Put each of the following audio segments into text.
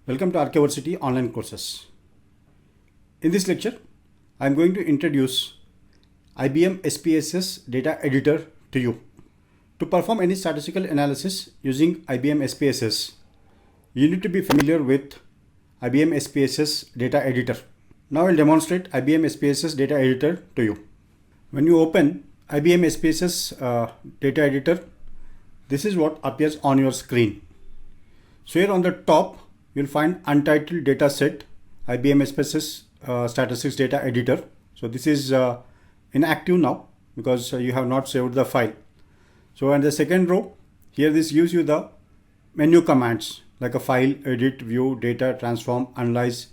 Welcome to Archiversity online courses. In this lecture, I am going to introduce IBM SPSS data editor to you. To perform any statistical analysis using IBM SPSS, you need to be familiar with IBM SPSS data editor. Now I will demonstrate IBM SPSS data editor to you. When you open IBM SPSS data editor, this is what appears on your screen. So here on the top, you'll find untitled data set IBM SPSS statistics data editor. So this is inactive now because you have not saved the file. So in the second row, here this gives you the menu commands like a file, edit, view, data, transform, analyze,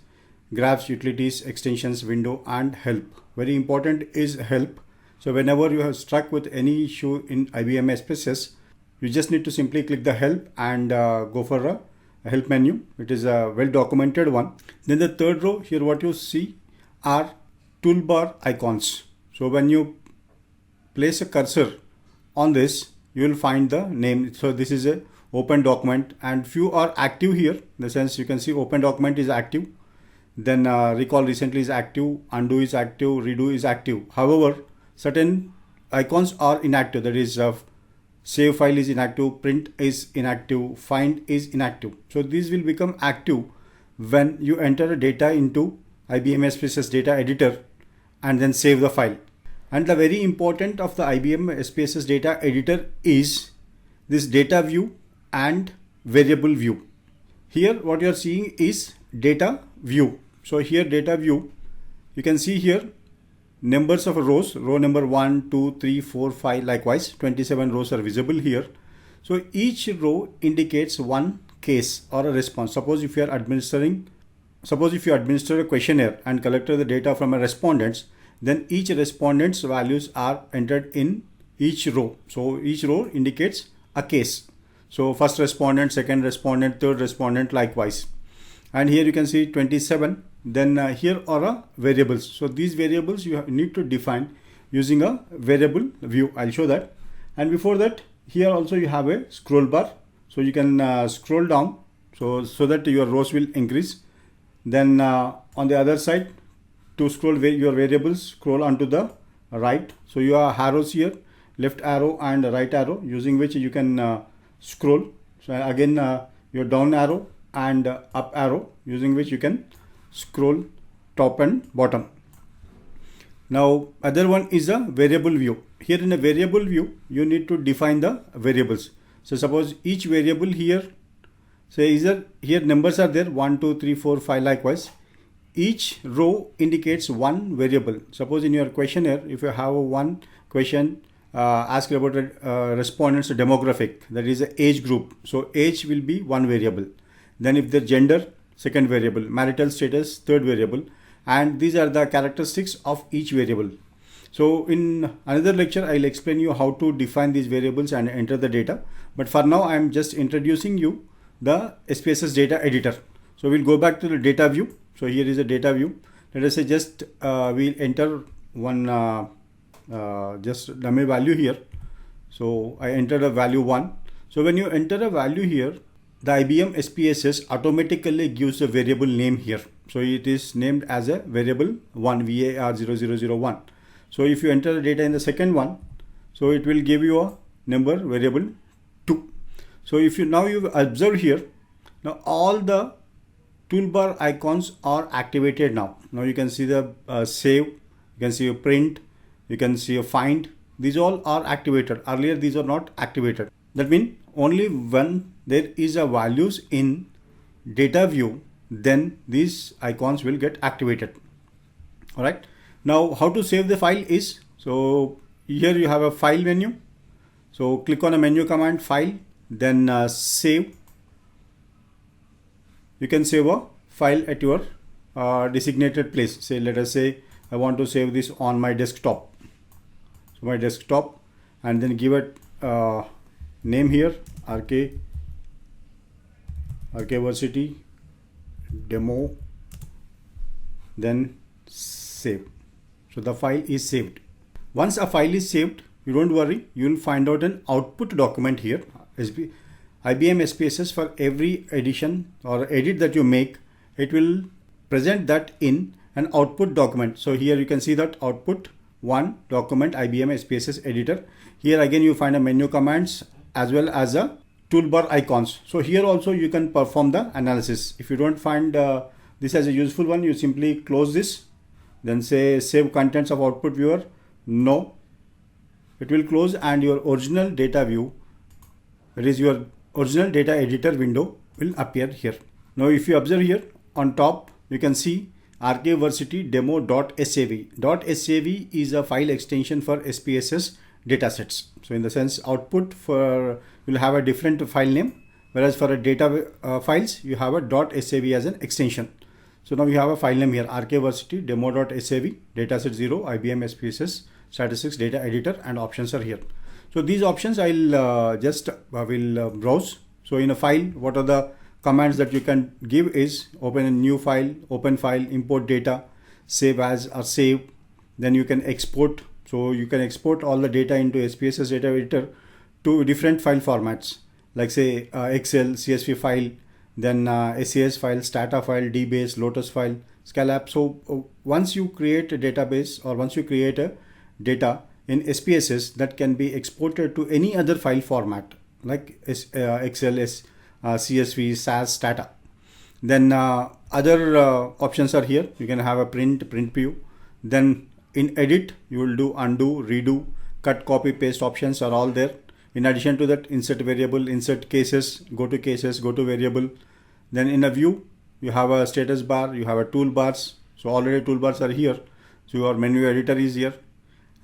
graphs, utilities, extensions, window, and help. Very important is help. So whenever you have struck with any issue in IBM SPSS, you just need to simply click the help and go for a help menu. It is a well documented one. Then the third row, here what you see are toolbar icons. So when you place a cursor on this, you will find the name. So this is a open document and few are active here. In the sense you can see open document is active. Then recall recently is active, undo is active, redo is active. However, certain icons are inactive. That is save file is inactive, print is inactive, find is inactive. So these will become active when you enter data into IBM SPSS data editor and then save the file. And the very important of the IBM SPSS data editor is this data view and variable view. Here what you are seeing is data view. So here data view, you can see here numbers of rows, row number 1, 2, 3, 4, 5, likewise 27 rows are visible here. So each row indicates one case or a response. Suppose if you administer a questionnaire and collected the data from a respondents, then each respondent's values are entered in each row. So each row indicates a case. So first respondent, second respondent, third respondent, likewise. And here you can see 27. Then here are variables. So these variables you need to define using a variable view. I'll show that. And before that, here also you have a scroll bar. So you can scroll down so that your rows will increase. Then on the other side, to scroll your variables, scroll onto the right. So you have arrows here, left arrow and right arrow, using which you can scroll. So again, your down arrow and up arrow, using which you can scroll top and bottom. Now other one is a variable view. Here in a variable view, you need to define the variables. So suppose each variable here, say either here numbers are there 1, 2, 3, 4, 5, likewise. Each row indicates one variable. Suppose in your questionnaire, if you have one question asked about a respondent's demographic, that is a age group. So age will be one variable. Then if the gender, second variable, marital status, third variable, and these are the characteristics of each variable. So in another lecture, I'll explain you how to define these variables and enter the data. But for now, I'm just introducing you the SPSS data editor. So we'll go back to the data view. So here is a data view. Let us say just we'll enter one just dummy value here. So I entered a value 1. So when you enter a value here, the IBM SPSS automatically gives a variable name here. So it is named as a variable 1, VAR0001. So if you enter the data in the second one, so it will give you a number variable 2. So if you now you observe here, now all the toolbar icons are activated now. Now you can see the save, you can see a print, you can see a find. These all are activated. Earlier these are not activated. That means only when there is a values in data view, then these icons will get activated. All right. Now how to save the file is, so here you have a file menu. So click on a menu command, file, then save. You can save a file at your designated place. Say, let us say I want to save this on my desktop. So my desktop, and then give it name here, Archiversity demo, then save. So the file is saved. Once a file is saved, you don't worry, you will find out an output document here. IBM SPSS, for every edition or edit that you make, it will present that in an output document. So here you can see that output one document IBM SPSS editor. Here again you find a menu commands as well as a toolbar icons. So here also you can perform the analysis. If you don't find this as a useful one, you simply close this, then say save contents of output viewer. No, it will close and your original data view, that is your original data editor window, will appear here. Now if you observe here on top, you can see Archiversity demo.sav. .sav is a file extension for SPSS datasets. So in the sense, output for will have a different file name, whereas for a data files you have a .sav as an extension. So now you have a file name here, Archiversity demo.sav, dataset 0, IBM SPSS statistics data editor, and options are here. So these options I'll will browse. So in a file, what are the commands that you can give is open a new file, open file, import data, save as or save. Then you can export. So you can export all the data into SPSS data editor to different file formats, like say Excel, CSV file, then SAS file, Stata file, DBase, Lotus file, Scalab. So once you create a database or once you create a data in SPSS, that can be exported to any other file format like Excel, CSV, SAS, Stata. Then other options are here. You can have a print view. Then in edit, you will do undo, redo, cut, copy, paste options are all there. In addition to that, insert variable, insert cases, go to variable. Then in a view, you have a status bar, you have a toolbars. So already toolbars are here. So your menu editor is here.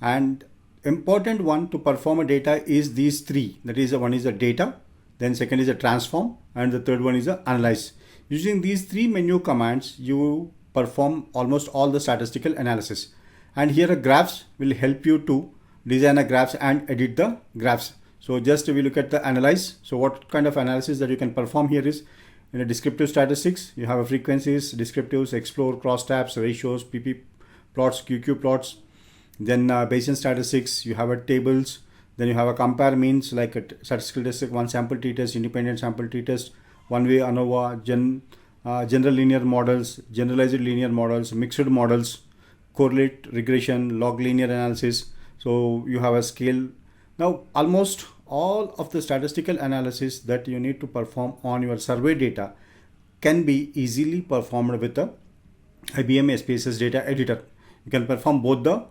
And important one to perform a data is these three. That is, one is a data, then second is a transform, and the third one is a analyze. Using these three menu commands, you perform almost all the statistical analysis. And here a graphs will help you to design a graphs and edit the graphs. So just we look at the analyze. So what kind of analysis that you can perform here is in a descriptive statistics, you have a frequencies, descriptives, explore, crosstabs, ratios, PP plots, QQ plots. Then Bayesian statistics, you have a tables. Then you have a compare means, like a statistical test, one sample t-test, independent sample t-test, one-way ANOVA, general linear models, generalized linear models, mixed models, correlate regression, log linear analysis. So you have a scale. Now almost all of the statistical analysis that you need to perform on your survey data can be easily performed with the IBM SPSS data editor. You can perform both the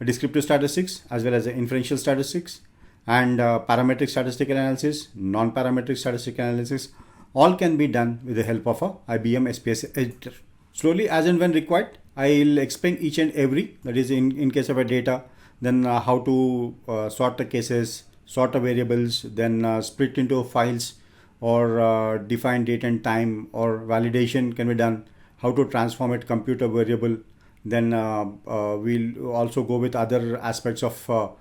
descriptive statistics as well as the inferential statistics and parametric statistical analysis, non-parametric statistical analysis. All can be done with the help of a IBM SPSS editor. Slowly, as and when required, I'll explain each and every, that is in case of a data, then how to sort the cases, sort the variables, then split into files, or define date and time, or validation can be done, how to transform it, compute a variable. Then we'll also go with other aspects of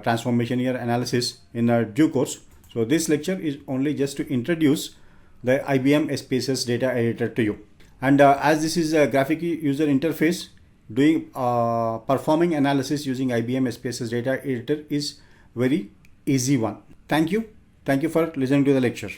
transformation here analysis in a due course. So this lecture is only just to introduce the IBM SPSS data editor to you. And as this is a graphic user interface, doing performing analysis using IBM SPSS data editor is very easy one. Thank you for listening to the lecture.